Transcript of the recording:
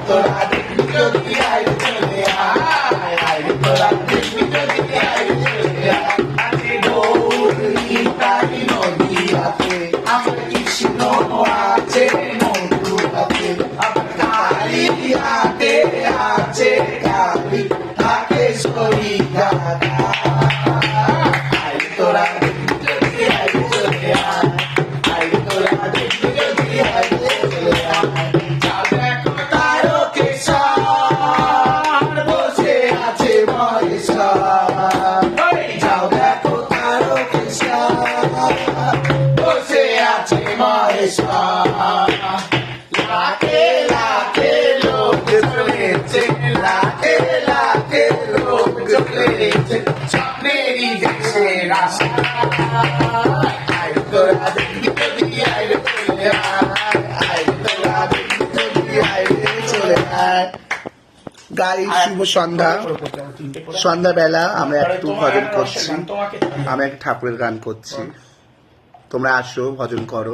তোরা দেখবি যদি আয় চলে আয় আয় তোরা দেখবি যদি আয় চলে আয় আছে গৌরী তারি নদী আছে আমার কৃষ্ণ আছে মধুরাতে আমার কালী হাতে আছে কালী থাকে সরি গাদা আয় তোরা দেখবি যদি আয় চলে আয় আয় তোরা দেখবি যদি আয় চলে আয় যাও দেখো তারকেশ্বর বসে আছে মহেশ্বর যাও দেখো তারকেশ্বর বসে আছে মহেশ্বর লাখে লাখে লোক চলেছে লাখে লাখে লোক চলেছে স্বপ্নেরই দেশে রাশা আয় তোরা দেখবি যদি আয় চলে আয় আয় তোরা দেখবি যদি আয় চলে আয়। গাই শুভ সন্ধ্যা, সন্ধ্যাবেলা আমরা একটু ভজন করছি, আমরা একটা ঠাকুরের গান করছি, তোমরা আসো ভজন করো।